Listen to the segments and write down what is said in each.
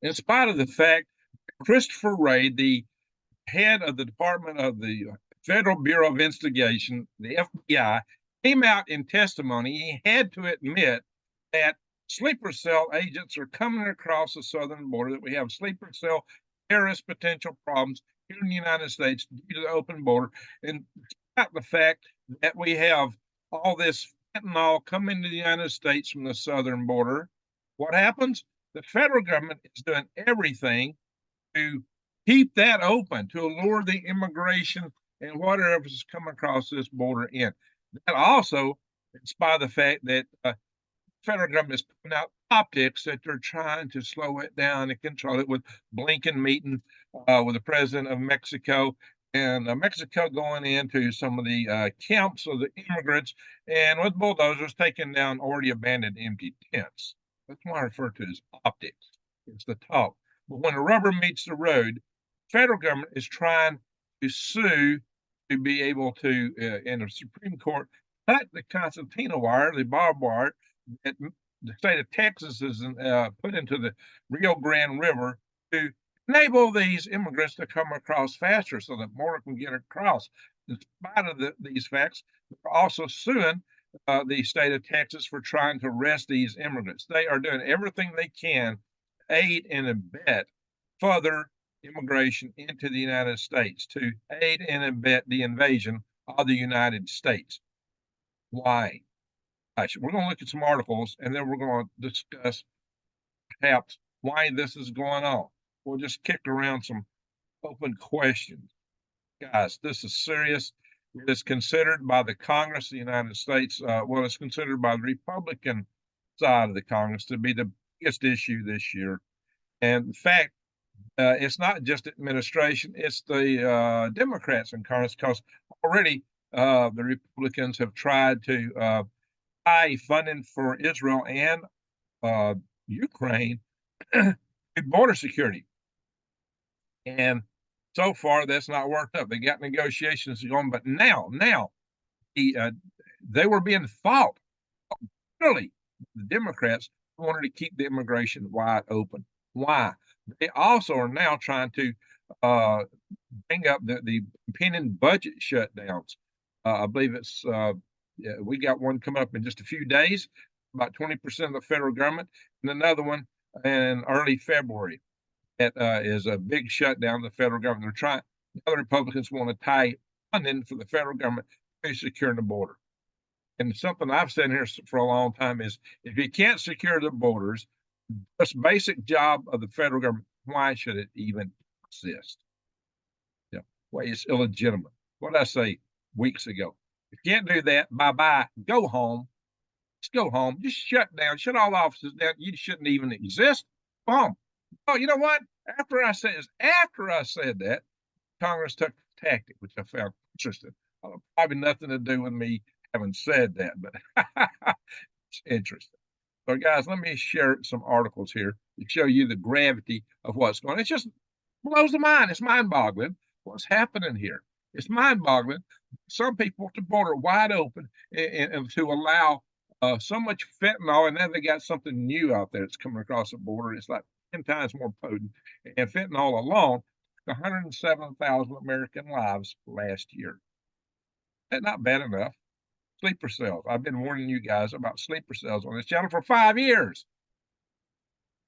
in spite of the fact Christopher Wray, the head of the Department of the Federal Bureau of Investigation, the FBI, came out in testimony. He had to admit that sleeper cell agents are coming across the southern border, that we have sleeper cell terrorist potential problems here in the United States due to the open border. And despite the fact that we have all this fentanyl coming to the United States from the southern border, what happens? The federal government is doing everything to keep that open, to allure the immigration and whatever is coming across this border in. That also, in spite of the fact that federal government is putting out optics that they're trying to slow it down and control it, with Blinken meeting with the president of Mexico, and Mexico going into some of the camps of the immigrants and with bulldozers taking down already abandoned empty tents. That's what I refer to as optics. It's the talk. But when the rubber meets the road, the federal government is trying to sue to be able to, in the Supreme Court, cut the concertina wire, the barbed wire, that the state of Texas has put into the Rio Grande River to enable these immigrants to come across faster so that more can get across. In spite of these facts, they're also suing the state of Texas for trying to arrest these immigrants. They are doing everything they can to aid and abet further immigration into the United States, to aid and abet the invasion of the United States. Why? We're going to look at some articles and then we're going to discuss perhaps why this is going on. We'll just kick around some open questions. Guys, this is serious. It is considered by the Congress of the United States, well, it's considered by the Republican side of the Congress to be the biggest issue this year. And in fact, it's not just administration, it's the Democrats in Congress, because already the Republicans have tried to funding for Israel and Ukraine border security. And so far, that's not worked up. They got negotiations going, but now they were being fought. Really, the Democrats wanted to keep the immigration wide open. Why? They also are now trying to bring up the impending budget shutdowns. I believe it's we got one coming up in just a few days, about 20% of the federal government, and another one in early February. That is a big shutdown of the federal government. They're trying, the other Republicans want to tie funding for the federal government to securing the border. And something I've said here for a long time is, if you can't secure the borders, this basic job of the federal government, why should it even exist? Yeah, well, it's illegitimate. What did I say weeks ago? If you can't do that, bye-bye, go home. Just go home. Just shut down. Shut all the offices down. You shouldn't even exist. Go home. Oh, you know what? After I said that, Congress took the tactic, which I found interesting. Probably nothing to do with me having said that, but it's interesting. So, guys, let me share some articles here to show you the gravity of what's going on. It just blows the mind. It's mind-boggling what's happening here. It's mind-boggling. Some people want the border wide open and to allow so much fentanyl, and then they got something new out there that's coming across the border. It's like 10 times more potent. And fentanyl alone, 107,000 American lives last year. That's not bad enough. Sleeper cells. I've been warning you guys about sleeper cells on this channel for 5 years.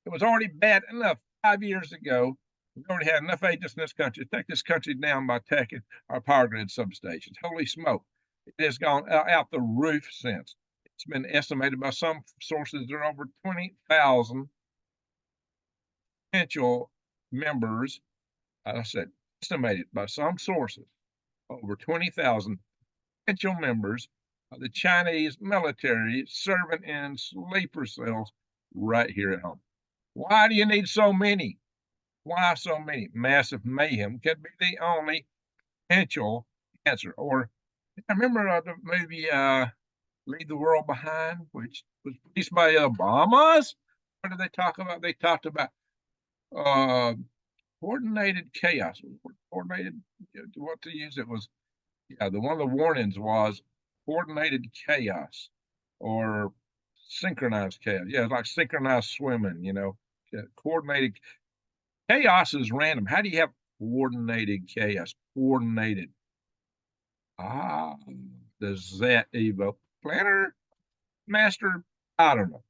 It was already bad enough 5 years ago. We already had enough agents in this country to take this country down by attacking our power grid substations. Holy smoke. It has gone out the roof since. It's been estimated by some sources there are over 20,000 potential members. I said estimated by some sources, over 20,000 potential members of the Chinese military serving in sleeper cells right here at home. Why do you need so many? Why so many? Massive mayhem could be the only potential answer. Or I remember the movie Leave the World Behind, which was produced by Obama's. What did they talk about? They talked about coordinated chaos. Coordinated, what to use? It was, yeah, one of the warnings was coordinated chaos or synchronized chaos. Yeah, it's like synchronized swimming, coordinated Chaos is random. How do you have coordinated chaos? Coordinated. Ah, does that evoke planner, master? I don't know.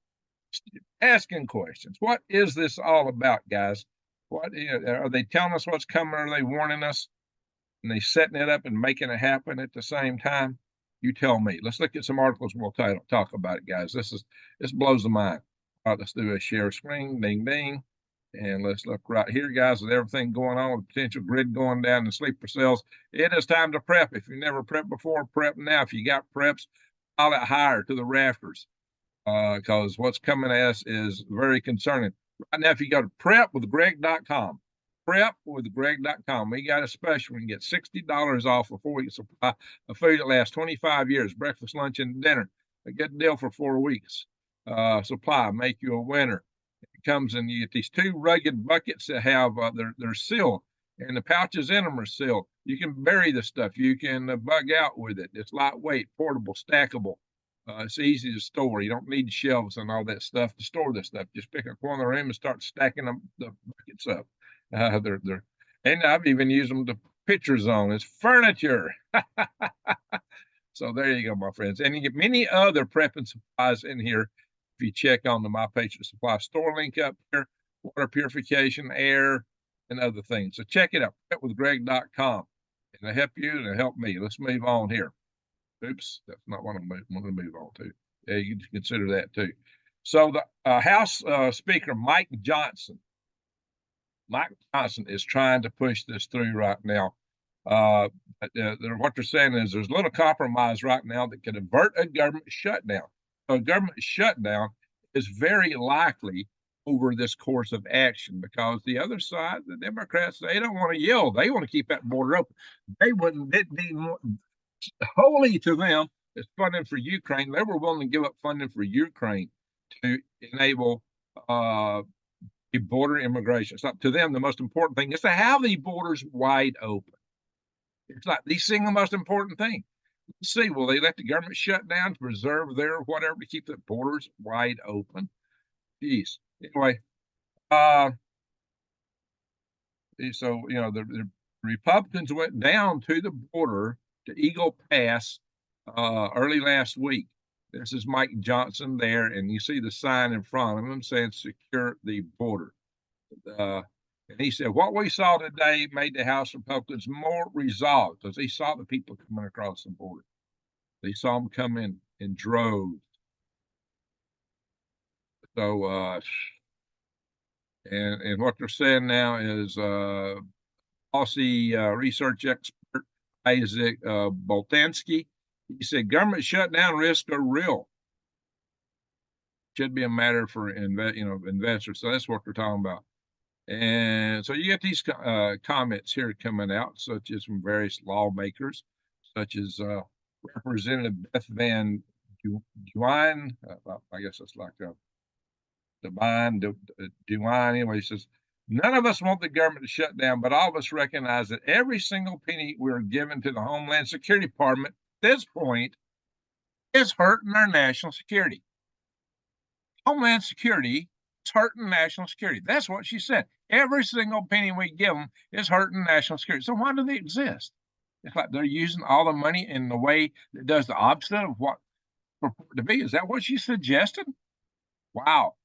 Asking questions. What is this all about, guys? What are they telling us what's coming? Or are they warning us? And they setting it up and making it happen at the same time? You tell me. Let's look at some articles and we'll talk about it, guys. This blows the mind. All right, let's do a share screen. Ding ding. And let's look right here, guys, with everything going on, with potential grid going down and sleeper cells. It is time to prep. If you never prepped before, prep now. If you got preps, pile it higher to the rafters, because what's coming at us is very concerning. Right now, if you go to prepwithgreg.com, prepwithgreg.com, we got a special. We can get $60 off a 4-week supply of food that lasts 25 years, breakfast, lunch, and dinner. A good deal for 4 weeks. Supply, make you a winner. Comes and you get these 2 rugged buckets that have they're sealed, and the pouches in them are sealed. You can bury the stuff. You can bug out with it. It's lightweight, portable, stackable. It's easy to store. You don't need shelves and all that stuff to store this stuff. Just pick a corner of the room and start stacking them, the buckets up. They're and I've even used them to pictures on. It's furniture. So there you go, my friends. And you get many other prepping supplies in here. If you check on the My Patriot Supply store link up here, water purification, air, and other things. So check it out, prepwithgreg.com. And it'll help you and it'll help me. Let's move on here. Oops, that's not what I'm going to move on to. Yeah, you can consider that too. So the House Speaker, Mike Johnson is trying to push this through right now. What they're saying is there's a little compromise right now that could avert a government shutdown. A government shutdown is very likely over this course of action because the other side, the Democrats, they don't want to yield. They want to keep that border open. They wouldn't be wholly to them as funding for Ukraine. They were willing to give up funding for Ukraine to enable border immigration. It's not to them the most important thing is to have the borders wide open. It's like the single most important thing. Let's see, will they let the government shut down to preserve their whatever to keep the borders wide open? Jeez. Anyway, so the Republicans went down to the border to Eagle Pass early last week. This is Mike Johnson there, and you see the sign in front of him saying "Secure the border." And he said, "What we saw today made the House Republicans more resolved because they saw the people coming across the border. They saw them come in droves." So, and what they're saying now is policy research expert Isaac Boltansky. He said government shutdown risks are real. Should be a matter for investors. So that's what they're talking about. And so you get these comments here coming out, such as from various lawmakers, such as Representative Beth Van Duyn. I guess it's like Duyn. Anyway, he says, none of us want the government to shut down, but all of us recognize that every single penny we're given to the Homeland Security Department at this point is hurting our national security. Homeland Security is hurting national security. That's what she said. Every single penny we give them is hurting national security. So why do they exist? It's like they're using all the money in the way that does the opposite of what purported to be. Is that what she suggested? Wow.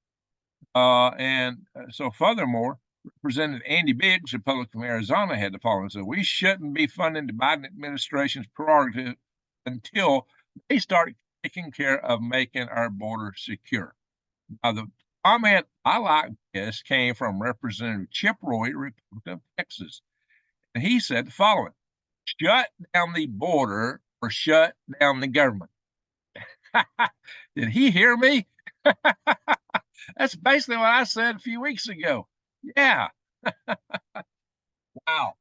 So furthermore, Representative Andy Biggs, Republican from Arizona, had to follow and said, we shouldn't be funding the Biden administration's prerogative until they start taking care of making our border secure. Now, the comment I like this came from Representative Chip Roy, Republican of Texas. And he said the following: shut down the border or shut down the government. Did he hear me? That's basically what I said a few weeks ago. Yeah. Wow.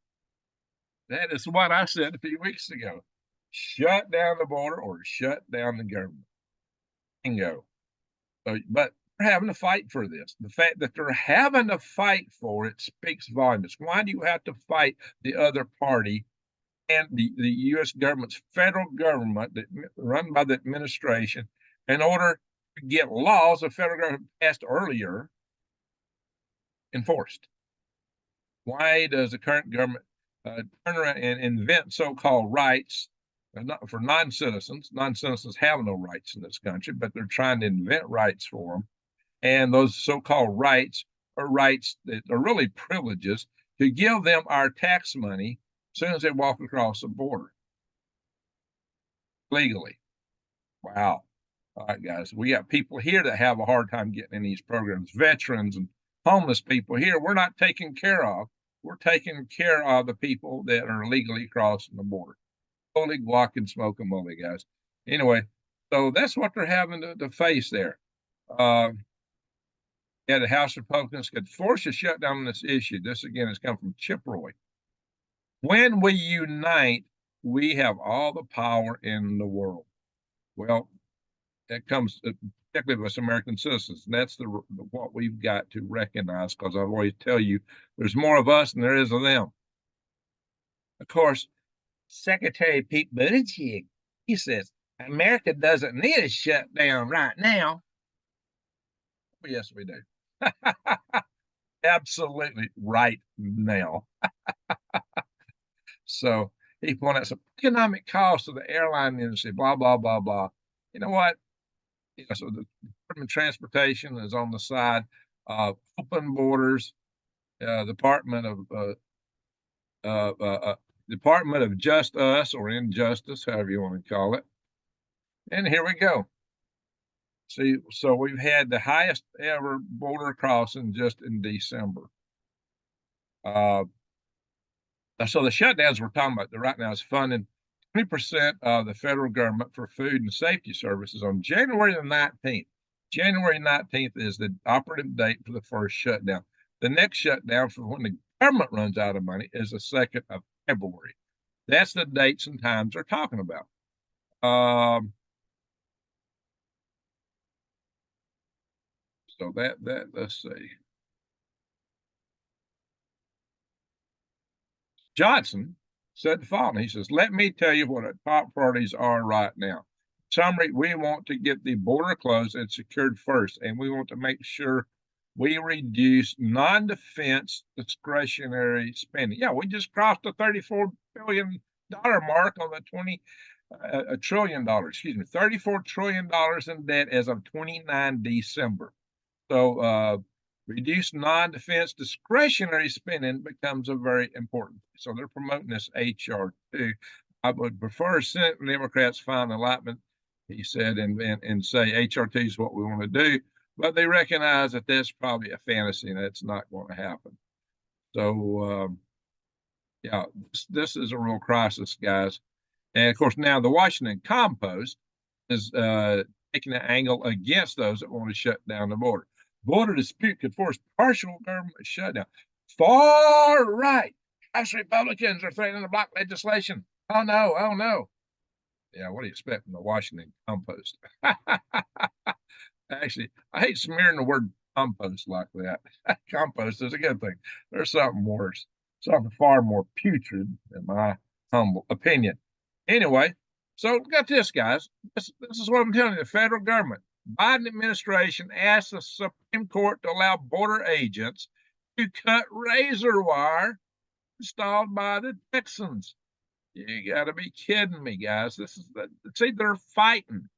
That is what I said a few weeks ago. Shut down the border or shut down the government. Bingo. So, but they're having to fight for this. The fact that they're having to fight for it speaks volumes. Why do you have to fight the other party and the U.S. government's federal government that run by the administration in order to get laws the federal government passed earlier enforced? Why does the current government turn around and invent so-called rights not for non-citizens? Non-citizens have no rights in this country, but they're trying to invent rights for them. And those so-called rights are rights that are really privileges to give them our tax money as soon as they walk across the border legally. Wow. All right, guys, we got people here that have a hard time getting in these programs, veterans and homeless people here. We're not taking care of. We're taking care of the people that are legally crossing the border. Holy guac and smoke and moly, guys. Anyway, so that's what they're having to face there. Uh, yeah, the House Republicans could force a shutdown on this issue. This again has come from Chip Roy. When we unite, we have all the power in the world. Well, that comes particularly with us American citizens. And that's what we've got to recognize because I always tell you there's more of us than there is of them. Of course, Secretary Pete Buttigieg, he says America doesn't need a shutdown right now. Well, yes, we do. Absolutely right now. So he pointed out some economic cost of the airline industry, blah, blah, blah, blah. You know what? Yeah, so the Department of Transportation is on the side of open borders, Department of Department of Just Us or Injustice, however you want to call it. And here we go. See, so we've had the highest ever border crossing just in December. So the shutdowns we're talking about right now is funding 20% of the federal government for food and safety services on January the 19th. January 19th is the operative date for the first shutdown. The next shutdown for when the government runs out of money is the 2nd of February. That's the dates and times they're talking about. So let's see. Johnson said the following. He says, let me tell you what our top priorities are right now. In summary, we want to get the border closed and secured first, and we want to make sure we reduce non-defense discretionary spending. Yeah, we just crossed the $34 billion mark on the $1 trillion, excuse me, $34 trillion in debt as of 29 December. So reduce non-defense discretionary spending becomes a very important. So they're promoting this HR too. I would prefer Senate Democrats find alignment, he said, and say HR2 is what we want to do. But they recognize that that's probably a fantasy and that's not going to happen. So, yeah, this is a real crisis, guys. And of course, now the Washington Compost is taking an angle against those that want to shut down the border. Border dispute could force partial government shutdown. Far right. House Republicans are threatening to block legislation. Oh no, oh no. Yeah, what do you expect from the Washington Compost? Actually, I hate smearing the word compost like that. Compost is a good thing. There's something worse, something far more putrid, in my humble opinion. Anyway, so got this, guys. This is what I'm telling you. The federal government, Biden administration asked the Supreme Court to allow border agents to cut razor wire installed by the Texans. You got to be kidding me, guys. See, they're fighting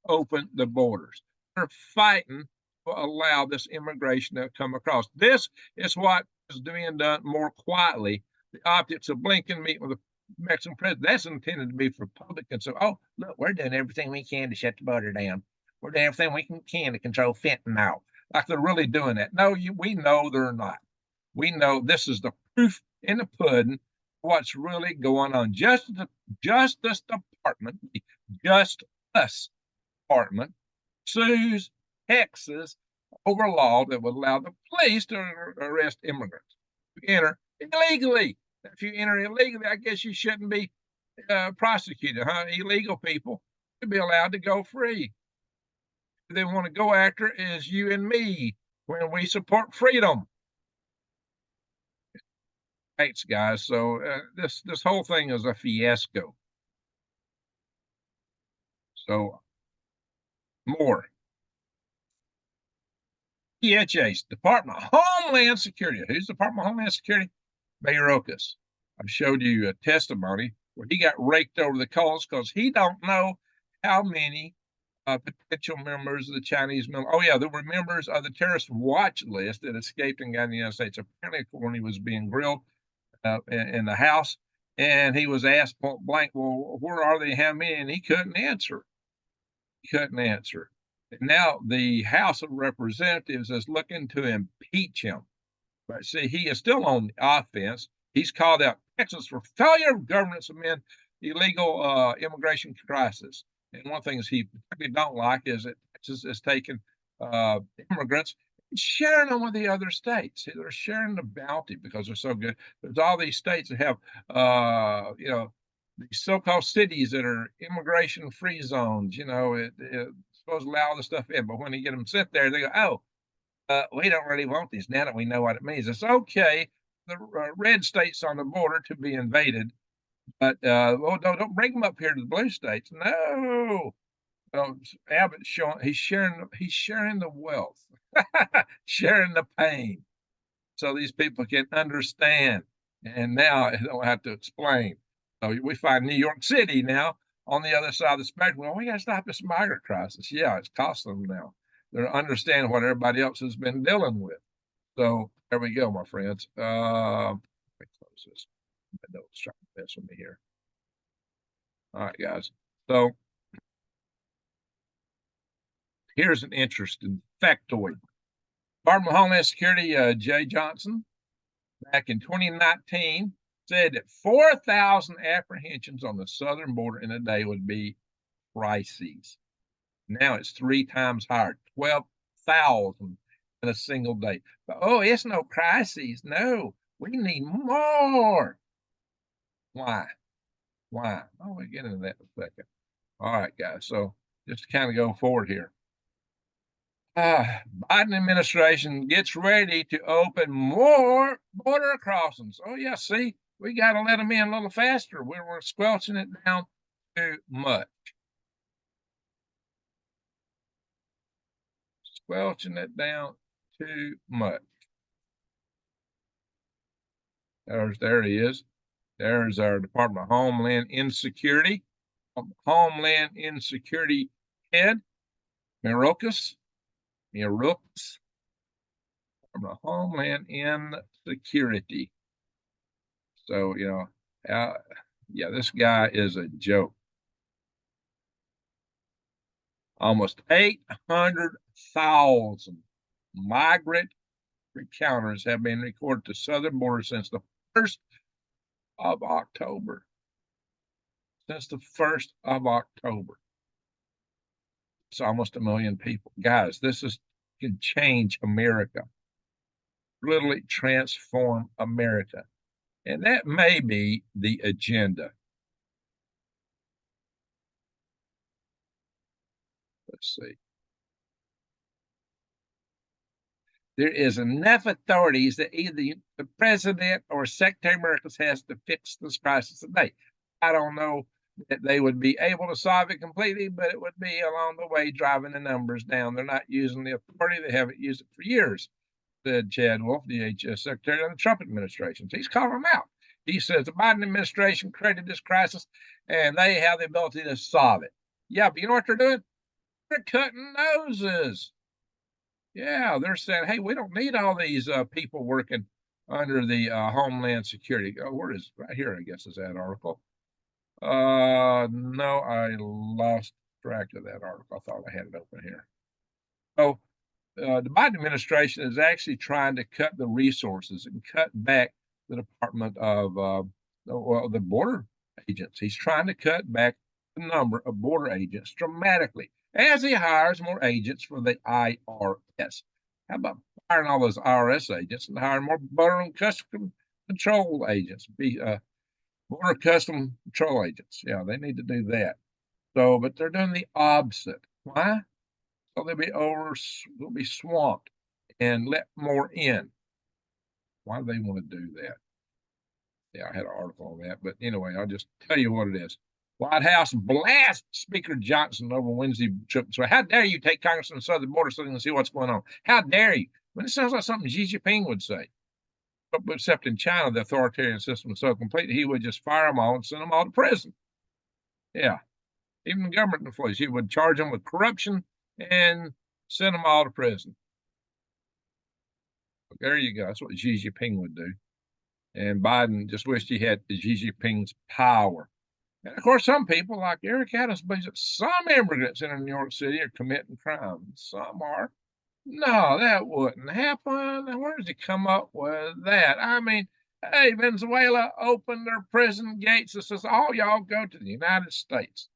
open the borders. They're fighting to allow this immigration to come across. This is what is being done more quietly. The optics of Blinken meeting with the Mexican president, that's intended to be for public concern. Oh, look, we're doing everything we can to shut the border down. We're doing everything we can to control fentanyl. Like they're really doing that. No, we know they're not. We know this is the proof in the pudding what's really going on. Justice Department, just us department, sues Texas over law that would allow the police to arrest immigrants who enter illegally. If you enter illegally, I guess you shouldn't be prosecuted, huh? Illegal people should be allowed to go free. Who they want to go after is you and me when we support freedom. Thanks, guys. So this whole thing is a fiasco. So more. DHS, Department of Homeland Security. Who's Department of Homeland Security? Mayorkas. I showed you a testimony where he got raked over the coals because he don't know how many potential members of the Chinese military. Oh yeah, there were members of the terrorist watch list that escaped and got in the United States. Apparently, when he was being grilled in the House, and he was asked point blank, "Well, where are they? How many?" And he couldn't answer. He couldn't answer. And now the House of Representatives is looking to impeach him. But see, he is still on the offense. He's called out Texas for failure of governance amid illegal immigration crisis. And one of the things he particularly don't like is that Texas is taking immigrants and sharing them with the other states. See, they're sharing the bounty because they're so good. There's all these states that have, these so-called cities that are immigration-free zones. It's supposed to allow all this stuff in, but when they get them sent there, they go, "Oh, we don't really want these now that we know what it means." It's okay, the red states on the border to be invaded, but no, don't bring them up here to the blue states. No, Abbott's showing he's sharing the wealth, sharing the pain, so these people can understand. And now they don't have to explain. So we find New York City now on the other side of the spectrum. Well, we got to stop this migrant crisis. Yeah, it's costing them now. They're understanding what everybody else has been dealing with. So there we go, my friends. Let me close this. My notes trying to mess with me here. All right, guys. So here's an interesting factoid. Department of Homeland Security, Jay Johnson, back in 2019, said that 4,000 apprehensions on the southern border in a day would be crises. Now it's 3 times higher, 12,000 in a single day. But, oh, it's no crises. No, we need more. Why? Why? Oh, we'll get into that in a second. All right, guys. So just to kind of go forward here. Biden administration gets ready to open more border crossings. Oh, yeah, see, we got to let them in a little faster. We're squelching it down too much. Squelching it down too much. There he is. There's our Department of Homeland Insecurity. Homeland Insecurity head, Mayorkas. From the Homeland Insecurity. So, yeah, this guy is a joke. Almost 800,000 migrant encounters have been recorded to southern border since the 1st of October. Since the 1st of October. It's almost 1 million people. Guys, can change America. Literally transform America. And that may be the agenda. Let's see. There is enough authorities that either the president or Secretary of America has to fix this crisis today. I don't know that they would be able to solve it completely, but it would be along the way driving the numbers down. They're not using the authority. They haven't used it for years, said Chad Wolf, DHS Secretary of the Trump administration. So he's calling them out. He says the Biden administration created this crisis and they have the ability to solve it. Yeah, but you know what they're doing? They're cutting noses. Yeah, they're saying, hey, we don't need all these people working under the Homeland Security. Oh, where is right here? I guess is that article. No, I lost track of that article. I thought I had it open here. So the Biden administration is actually trying to cut the resources and cut back the Department of the border agents. He's trying to cut back the number of border agents dramatically as he hires more agents for the IRS. How about hiring all those IRS agents and hiring more border and custom control agents, border custom control agents? Yeah, they need to do that. So, but they're doing the opposite. Why? So they'll be swamped and let more in. Why do they want to do that? Yeah, I had an article on that, but anyway, I'll just tell you what it is. White House blasts Speaker Johnson over Wednesday trip. So how dare you take Congress on the southern border so they can see what's going on? How dare you? Well, it sounds like something Xi Jinping would say. But except in China, the authoritarian system is so complete, he would just fire them all and send them all to prison. Yeah, even the government employees, he would charge them with corruption and send them all to prison. But there you go. That's what Xi Jinping would do. And Biden just wished he had Xi Jinping's power. And of course, some people like Eric Addis believes that some immigrants in New York City are committing crimes. Some are. No, that wouldn't happen. Where does he come up with that? I mean, hey, Venezuela opened their prison gates and says, all y'all go to the United States.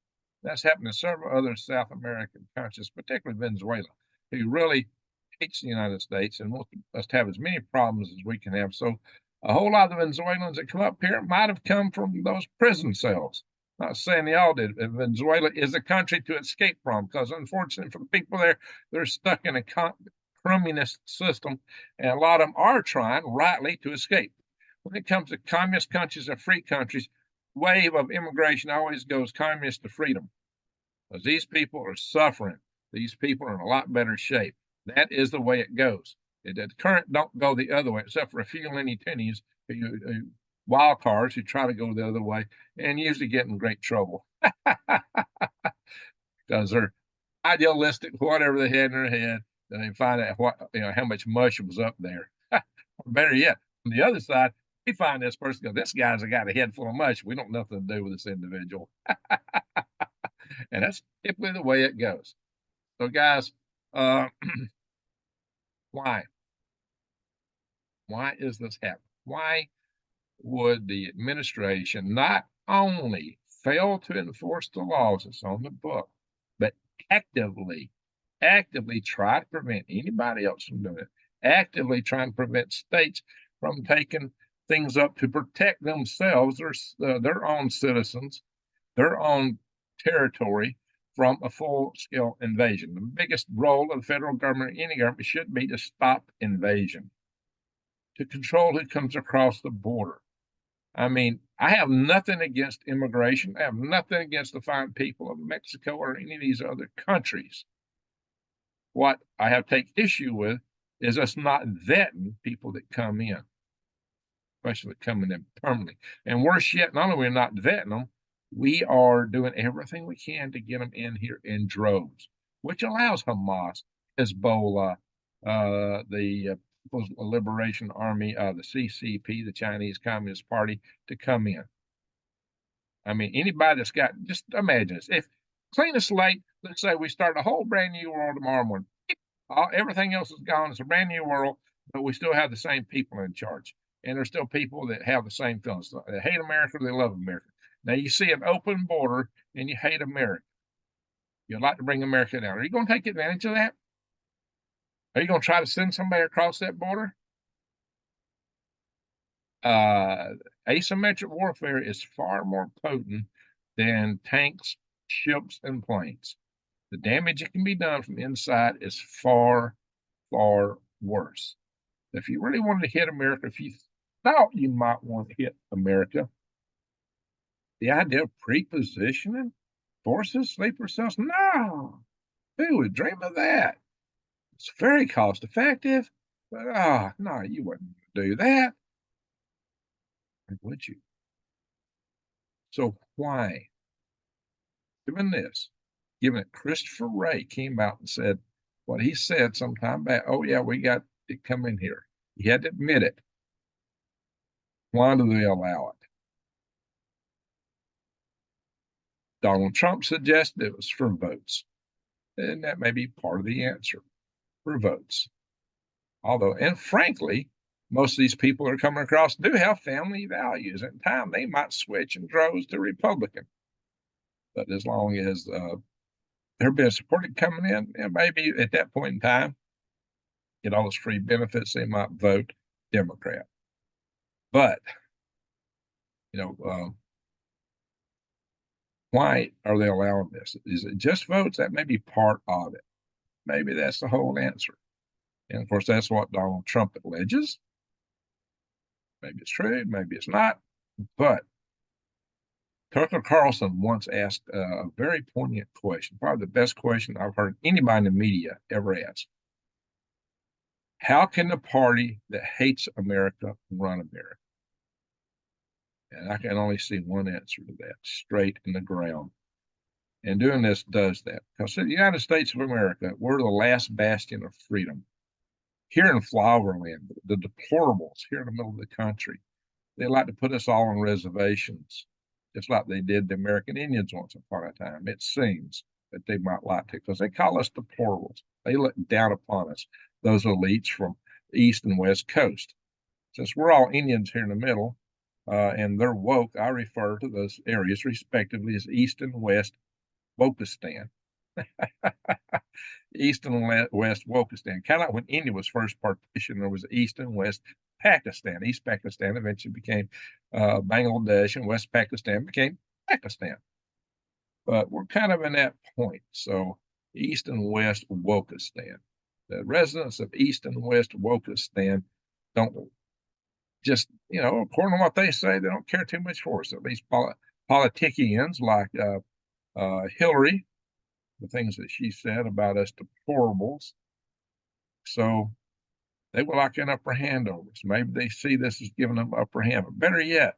That's happened in several other South American countries, particularly Venezuela, who really hates the United States and wants us to have as many problems as we can have. So a whole lot of the Venezuelans that come up here might have come from those prison cells. Not saying they all did. Venezuela is a country to escape from because, unfortunately, for the people there, they're stuck in a communist system, and a lot of them are trying, rightly, to escape. When it comes to communist countries and free countries, wave of immigration always goes communist to freedom because these people are suffering. These people are in a lot better shape. That is the way it goes. The current don't go the other way, except for a few Lenny Tinnies who wild cards who try to go the other way and usually get in great trouble because they're idealistic, whatever they had in their head, and they find out how much mush was up there. Or better yet, on the other side, we find this person goes, this guy's got a head full of mush. We don't nothing to do with this individual. And that's typically the way it goes. So, guys, why? Why is this happening? Why would the administration not only fail to enforce the laws that's on the book, but actively try to prevent anybody else from doing it, actively trying to prevent states from taking things up to protect themselves, their own citizens, their own territory from a full-scale invasion. The biggest role of the federal government, any government, should be to stop invasion, to control who comes across the border. I mean, I have nothing against immigration. I have nothing against the fine people of Mexico or any of these other countries. What I have taken issue with is us not vetting people that come in, especially coming in permanently. And worse yet, not only are we not vetting them, we are doing everything we can to get them in here in droves, which allows Hamas, Hezbollah, the People's Liberation Army, the CCP, the Chinese Communist Party, to come in. I mean, anybody that's got, just imagine this. If clean a slate, let's say we start a whole brand new world tomorrow morning. Everything else is gone. It's a brand new world, but we still have the same people in charge. And there's still people that have the same feelings. They hate America, they love America. Now you see an open border and you hate America. You'd like to bring America down. Are you going to take advantage of that? Are you going to try to send somebody across that border? Asymmetric warfare is far more potent than tanks, ships, and planes. The damage that can be done from inside is far, far worse. If you really wanted to hit America, if you thought you might want to hit America, the idea of pre-positioning forces, sleeper cells, no. Who would dream of that? It's very cost effective, but no, you wouldn't do that. Would you? So why? Given that Christopher Wray came out and said what he said sometime back, oh yeah, we got to come in here. He had to admit it. Why do they allow it? Donald Trump suggested it was for votes. And that may be part of the answer, for votes. Although, and frankly, most of these people that are coming across do have family values. In time, they might switch in droves to Republican. But as long as they're being supported coming in, and maybe at that point in time, get all those free benefits, they might vote Democrat. But, why are they allowing this? Is it just votes? That may be part of it. Maybe that's the whole answer. And of course, that's what Donald Trump alleges. Maybe it's true, maybe it's not. But Tucker Carlson once asked a very poignant question, probably the best question I've heard anybody in the media ever ask. How can the party that hates America run America? And I can only see one answer to that, straight in the ground. And doing this does that. Because in the United States of America, we're the last bastion of freedom. Here in Flowerland, the deplorables here in the middle of the country, they like to put us all on reservations, just like they did the American Indians once upon a time. It seems that they might like to, because they call us deplorables. They look down upon us, those elites from the East and West Coast. Since we're all Indians here in the middle, and they're woke, I refer to those areas respectively as East and West Wokistan. East and West Wokistan. Kind of like when India was first partitioned, there was East and West Pakistan. East Pakistan eventually became Bangladesh, and West Pakistan became Pakistan. But we're kind of in that point. So East and West Wokistan. The residents of East and West Wokistan don't just, according to what they say, they don't care too much for us. At least politicians like Hillary, the things that she said about us deplorables. So they would like an upper hand over us. Maybe they see this as giving them upper hand. But better yet,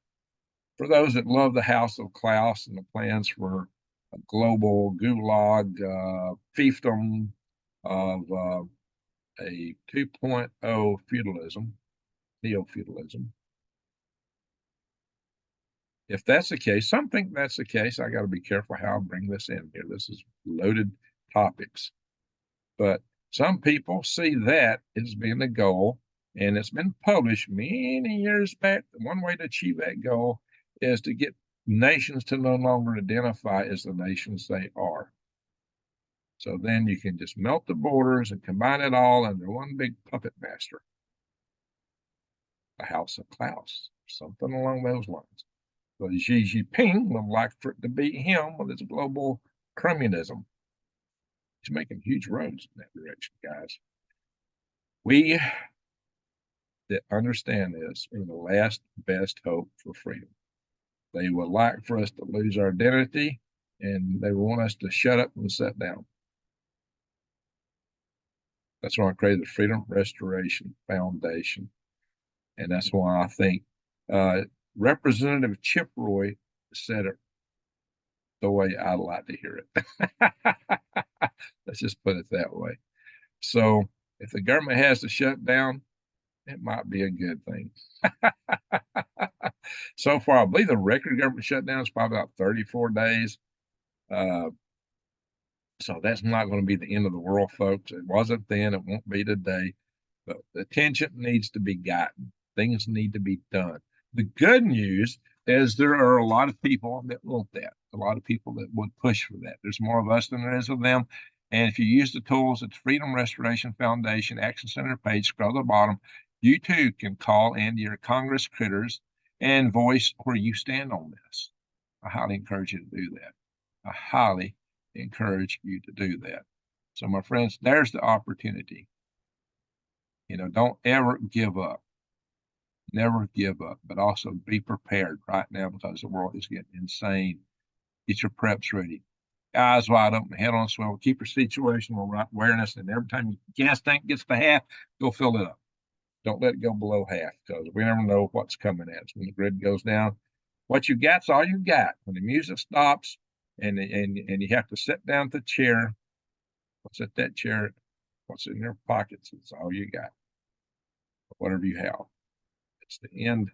for those that love the House of Klaus and the plans for a global gulag fiefdom of a 2.0 feudalism, neo-feudalism. If that's the case, some think that's the case. I got to be careful how I bring this in here. This is loaded topics. But some people see that as being the goal, and it's been published many years back. One way to achieve that goal is to get nations to no longer identify as the nations they are. So then you can just melt the borders and combine it all under one big puppet master. The House of Klaus, something along those lines. So Xi Jinping would like for it to be him with his global communism. He's making huge roads in that direction, guys. We that understand this are the last best hope for freedom. They would like for us to lose our identity, and they want us to shut up and sit down. That's why I created the Freedom Restoration Foundation. And that's why I think Representative Chip Roy said it the way I like to hear it. Let's just put it that way. So if the government has to shut down, it might be a good thing. So far, I believe the record government shutdown is probably about 34 days. So that's not going to be the end of the world, folks. It wasn't then. It won't be today. But the attention needs to be gotten. Things need to be done. The good news is there are a lot of people that want that. A lot of people that would push for that. There's more of us than there is of them. And if you use the tools at the Freedom Restoration Foundation Action Center page, scroll to the bottom, you too can call in your Congress critters and voice where you stand on this. I highly encourage you to do that. I highly encourage you to do that. So, my friends, there's the opportunity. Don't ever give up. Never give up, but also be prepared right now because the world is getting insane. Get your preps ready. Eyes wide open, head on swivel. Keep your situational awareness, and every time your gas tank gets to half, go fill it up. Don't let it go below half because we never know what's coming at us. When the grid goes down, what you got's all you got. When the music stops and you have to sit down at the chair, what's at that chair? What's in your pockets? It's all you got. Whatever you have. It's the end.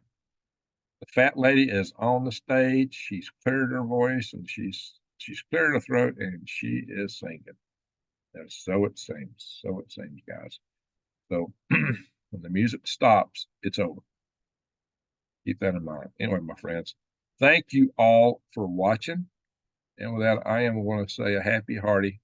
The fat lady is on the stage. She's cleared her voice and she's cleared her throat and she is singing. And so it seems. So it seems, guys. So when the music stops, it's over. Keep that in mind. Anyway, my friends, thank you all for watching. And with that, I am going to say a happy, hearty